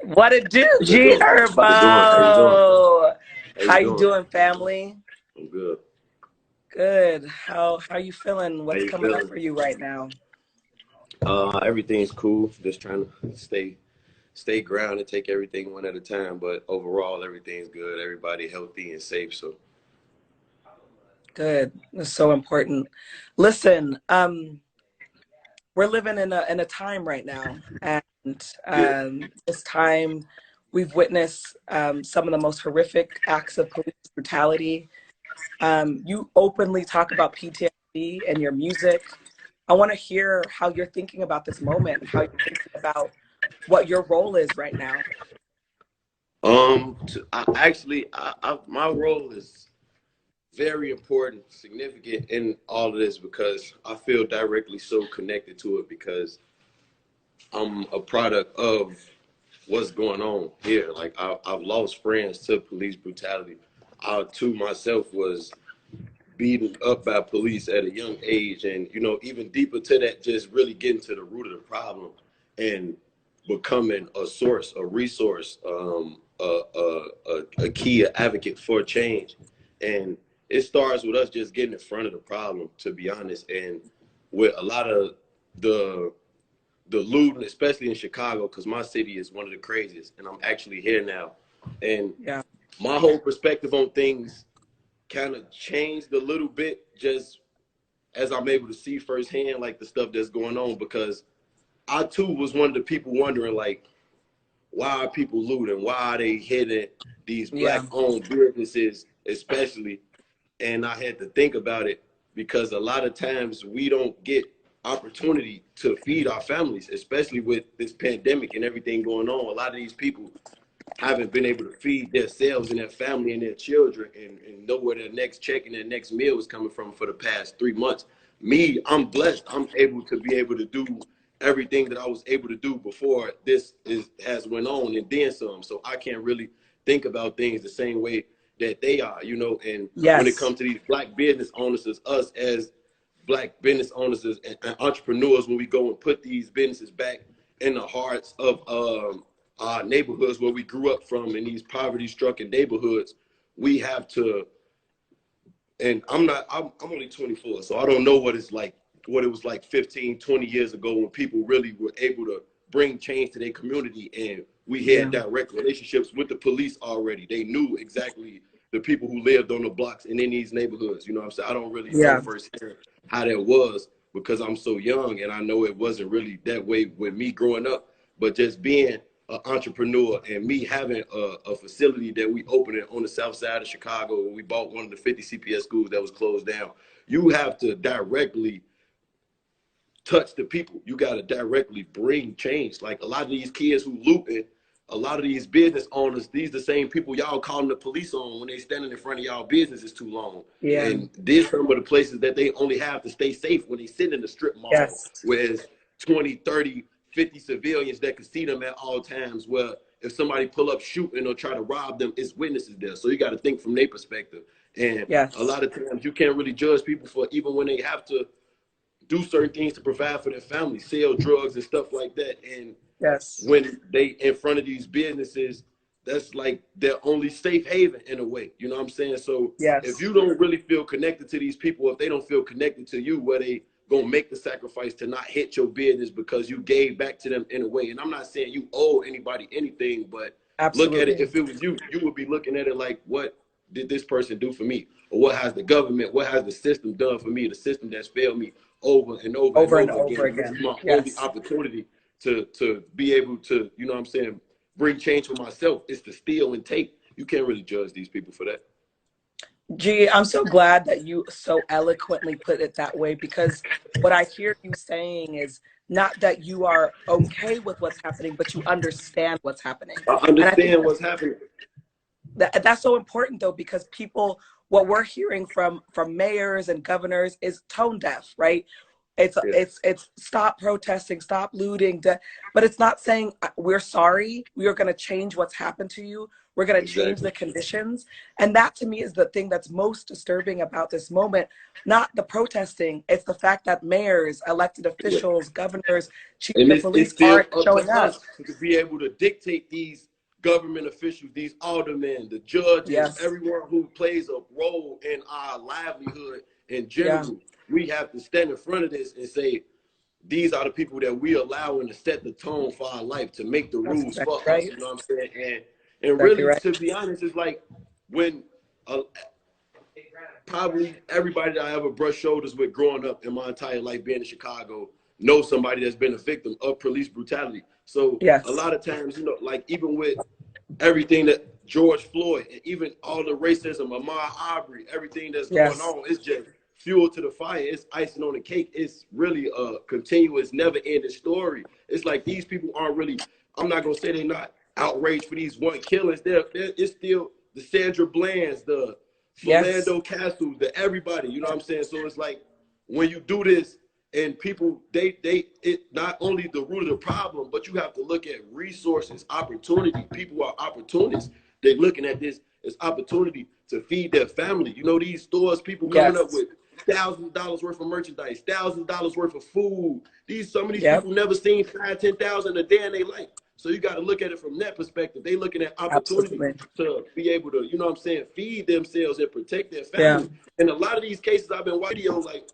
What it do, How you G doing? How you doing? How you doing? Herbo? How How you you doing? doing, family? I'm good. Good. How you feeling? How What's you coming up feeling? for you right now? Everything's cool. Just trying to stay grounded, take everything one at a time. But overall, everything's good. Everybody healthy and safe. So, Good. It's so important. Listen, we're living in a time right now, and yeah. this time we've witnessed some of the most horrific acts of police brutality. You openly talk about PTSD and your music. I want to hear how you're thinking about this moment, how you're thinking about what your role is right now. My role is very important, significant in all of this because I feel directly so connected to it because I'm a product of what's going on here. Like I've lost friends to police brutality. I too myself was beaten up by police at a young age, and even deeper to that, just really getting to the root of the problem and becoming a source, a resource, a key advocate for change. And it starts with us just getting in front of the problem, to be honest. And with a lot of the the looting, especially in Chicago, because my city is one of the craziest, and I'm actually here now. And Yeah. my whole perspective on things kind of changed a little bit just as I'm able to see firsthand like the stuff that's going on, because I too was one of the people wondering like, why are people looting? Why are they hitting these Yeah. black owned businesses especially? And I had to think about it because a lot of times we don't get opportunity to feed our families, especially with this pandemic and everything going on. A lot of these people haven't been able to feed themselves and their family and their children, and know where their next check and their next meal is coming from for the past 3 months. Me, I'm blessed. I'm able to be able to do everything that I was able to do before has went on and then some. So I can't really think about things the same way that they are, And when it Yes. comes to these black business owners, as us as black business owners and entrepreneurs, when we go and put these businesses back in the hearts of our neighborhoods where we grew up from, in these poverty-stricken neighborhoods, we have to. And I'm only 24, so I don't know what it was like 15, 20 years ago when people really were able to bring change to their community, and we had Yeah. direct relationships with the police already. They knew exactly the people who lived on the blocks and in these neighborhoods. You know what I'm saying? I don't really know Yeah. firsthand how that was because I'm so young, and I know it wasn't really that way with me growing up, but just being an entrepreneur and me having a facility that we opened on the south side of Chicago, and we bought one of the 50 CPS schools that was closed down. You have to directly touch the people. You got to directly bring change. Like a lot of these kids who looting, a lot of these business owners, these the same people y'all calling the police on when they standing in front of y'all businesses too long. Yeah. And these some of the places that they only have to stay safe when they sit in the strip mall, Yes. whereas 20, 30, 50 civilians that could see them at all times, where if somebody pull up shooting or try to rob them, it's witnesses there. So you got to think from their perspective. And a Yes. lot of times you can't really judge people for even when they have to do certain things to provide for their family, sell drugs and stuff like that. And Yes. when they in front of these businesses, that's like their only safe haven in a way. You know what I'm saying? So if Yes. you don't really feel connected to these people, if they don't feel connected to you, where they gonna make the sacrifice to not hit your business because you gave back to them in a way. And I'm not saying you owe anybody anything, but look at it. Absolutely. If it was you, you would be looking at it like, what did this person do for me? Or what has the government, what has the system done for me? The system that's failed me over and over and Over and over over again. This is again. my only Yes. opportunity to be able to, you know what I'm saying, bring change for myself. Is to steal and take. You can't really judge these people for that. Gee, I'm so glad that you so eloquently put it that way, because what I hear you saying is not that you are okay with what's happening, but you understand what's happening. I And I think understand what's happening. that's so important, though, because people, what we're hearing from mayors and governors is tone deaf, right? Yeah, It's stop protesting, stop looting, but it's not saying we're sorry. We are going to change what's happened to you. We're going to change exactly. the conditions. And that to me is the thing that's most disturbing about this moment, not the protesting. It's the fact that mayors, elected Yeah. officials, governors, chiefs And of it's police still aren't up to showing up. us to be able to dictate these government officials, these aldermen, the judges, Yes. everyone who plays a role in our livelihood in Yeah. general. We have to stand in front of this and say, these are the people that we allow to set the tone for our life, to make the That's rules exactly for us. right. You know what I'm saying? And Exactly really, right. to be honest, it's like when uh, probably everybody that I ever brushed shoulders with growing up in my entire life being in Chicago knows somebody that's been a victim of police brutality. So a Yes. lot of times, you know, like even with everything that George Floyd and even all the racism, Ahmaud Arbery, everything that's going Yes. on, it's just fuel to the fire. It's icing on the cake. It's really a continuous, never-ending story. It's like these people aren't really, I'm not going to say they're not outraged for these one killings. It's still the Sandra Bland's, the Yes. Philando Castles, the everybody, you know what I'm saying? So it's like when you do this and people, it not only the root of the problem, but you have to look at resources, opportunity. People are opportunists. They're looking at this as opportunity to feed their family. You know, these stores, people coming up Yes. with $1,000 worth of merchandise, $1,000 worth of food. Some of these Yep. people never seen 5, 10,000 a day in their life. So you got to look at it from that perspective. They looking at opportunity Absolutely. to be able to, you know what I'm saying, feed themselves and protect their Yeah. family. And a lot of these cases I've been watching videos, like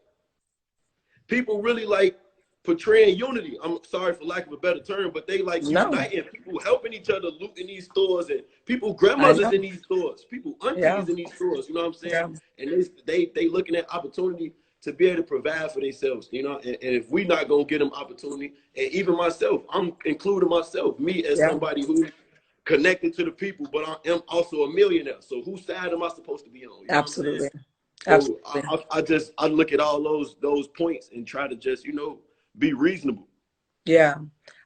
people really like portraying unity. I'm sorry for lack of a better term, but they like No, uniting people, helping each other, loot in these stores, and people, I grandmothers know. in these stores, people, Yeah. aunties in these stores. You know what I'm saying? Yeah. And they looking at opportunity to be able to provide for themselves. You know, and if we not gonna get them opportunity, and even myself, I'm including myself, me as Yeah. somebody who connected to the people, but I am also a millionaire. So whose side am I supposed to be on? You know what I'm saying? Absolutely. So Absolutely. I look at all those points and try to just, you know, be reasonable. Yeah.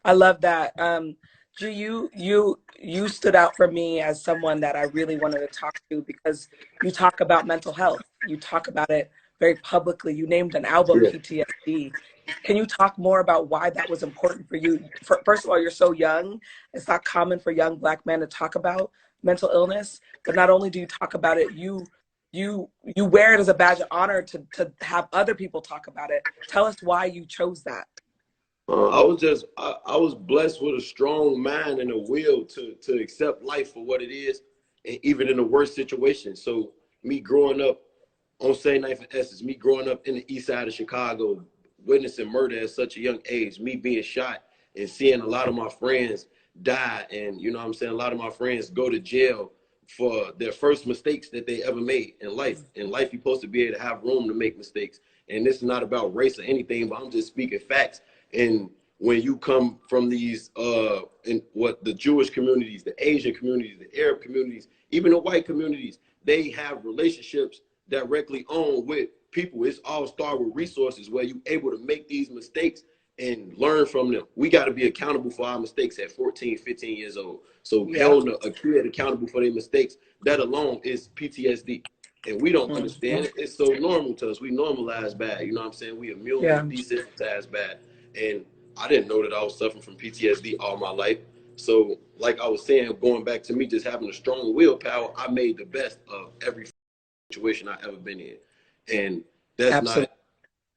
I love that. G, you stood out for me as someone that I really wanted to talk to because you talk about mental health. You talk about it very publicly. You named an album Yeah. PTSD. Can you talk more about why that was important for you? First of all, you're so young. It's not common for young Black men to talk about mental illness. But not only do you talk about it, you wear it as a badge of honor to have other people talk about it. Tell us why you chose that. I was blessed with a strong mind and a will to accept life for what it is, and even in the worst situations. So me growing up on St. Night for Essence, me growing up in the east side of Chicago, witnessing murder at such a young age, me being shot and seeing a lot of my friends die, and you know what I'm saying, a lot of my friends go to jail for their first mistakes that they ever made in life. In life, you're supposed to be able to have room to make mistakes. And this is not about race or anything, but I'm just speaking facts. And when you come from these in what the Jewish communities, the Asian communities, the Arab communities, even the white communities, they have relationships directly on with people. It's all start with resources where you're able to make these mistakes and learn from them. We got to be accountable for our mistakes at 14, 15 years old. So Yeah. holding a kid accountable for their mistakes, that alone is PTSD. And we don't understand Mhm. it. It's so normal to us. We normalize bad. You know what I'm saying? We immune, we Yeah. desensitize bad. And I didn't know that I was suffering from PTSD all my life. So, like I was saying, going back to me just having a strong willpower, I made the best of every situation I ever been in. And that's not Absolutely.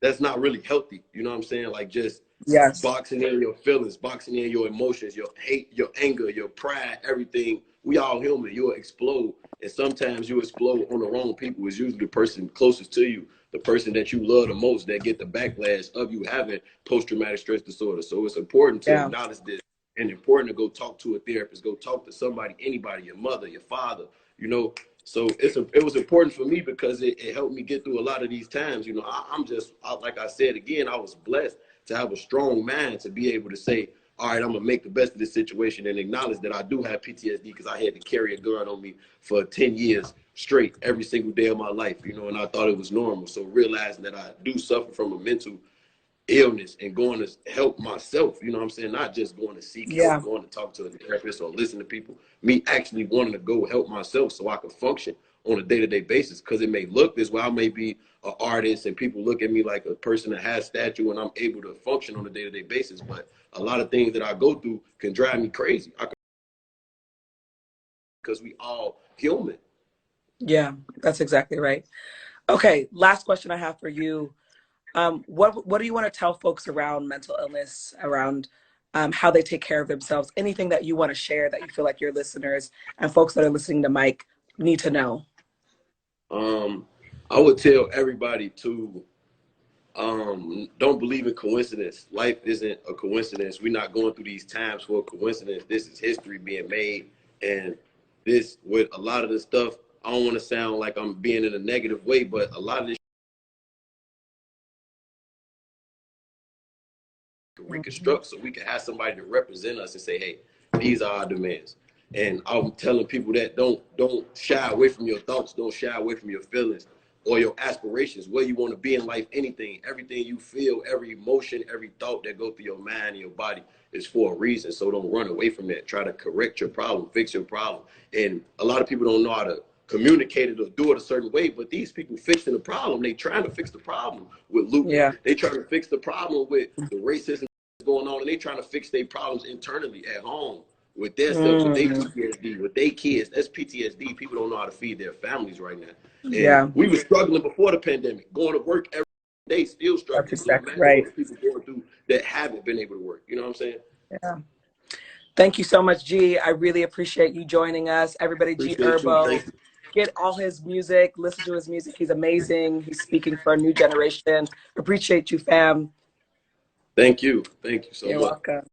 that's not really healthy. You know what I'm saying? Like just Yes. boxing in your feelings, boxing in your emotions, your hate, your anger, your pride, everything. We all human. You'll explode. And sometimes you explode on the wrong people. It's usually the person closest to you, the person that you love the most that get the backlash of you having post-traumatic stress disorder. So it's important to Yeah. acknowledge this and important to go talk to a therapist, go talk to somebody, anybody, your mother, your father, you know. So it was important for me because it helped me get through a lot of these times. You know, like I said again, I was blessed to have a strong mind to be able to say, all right, I'm gonna make the best of this situation and acknowledge that I do have PTSD because I had to carry a gun on me for 10 years straight every single day of my life, you know, and I thought it was normal. So realizing that I do suffer from a mental illness and going to help myself, you know what I'm saying? Not just going to seek help, Yeah. going to talk to a therapist or listen to people, me actually wanting to go help myself so I can function on a day-to-day basis, because it may look this way. I may be an artist and people look at me like a person that has stature and I'm able to function on a day-to-day basis. But a lot of things that I go through can drive me crazy because we all human. Yeah, that's exactly right. Okay, last question I have for you. What do you want to tell folks around mental illness, around how they take care of themselves? Anything that you want to share that you feel like your listeners and folks that are listening to Mike need to know? I would tell everybody to don't believe in coincidence. Life isn't a coincidence. We're not going through these times for a coincidence. This is history being made. And this, with a lot of the stuff, I don't want to sound like I'm being in a negative way, but a lot of this reconstruct so we can have somebody to represent us and say, hey, these are our demands. And I'm telling people that don't shy away from your thoughts, don't shy away from your feelings or your aspirations, where you want to be in life, anything, everything you feel, every emotion, every thought that go through your mind and your body is for a reason. So don't run away from that. Try to correct your problem, fix your problem. And a lot of people don't know how to communicate it or do it a certain way, but these people fixing the problem, they trying to fix the problem with looting. Yeah. They trying to fix the problem with the racism going on, and they trying to fix their problems internally at home with their stuff, with their PTSD, with their kids. That's PTSD. People don't know how to feed their families right now. And Yeah, we were struggling before the pandemic, going to work every day, still that's struggling. So exactly imagine right. what people going through that haven't been able to work. You know what I'm saying? Yeah. Thank you so much, G. I really appreciate you joining us. Everybody, G Appreciate you. Herbo. Thank you. Get all his music, listen to his music. He's amazing. He's speaking for a new generation. Appreciate you, fam. Thank you. Thank you so You're much. welcome.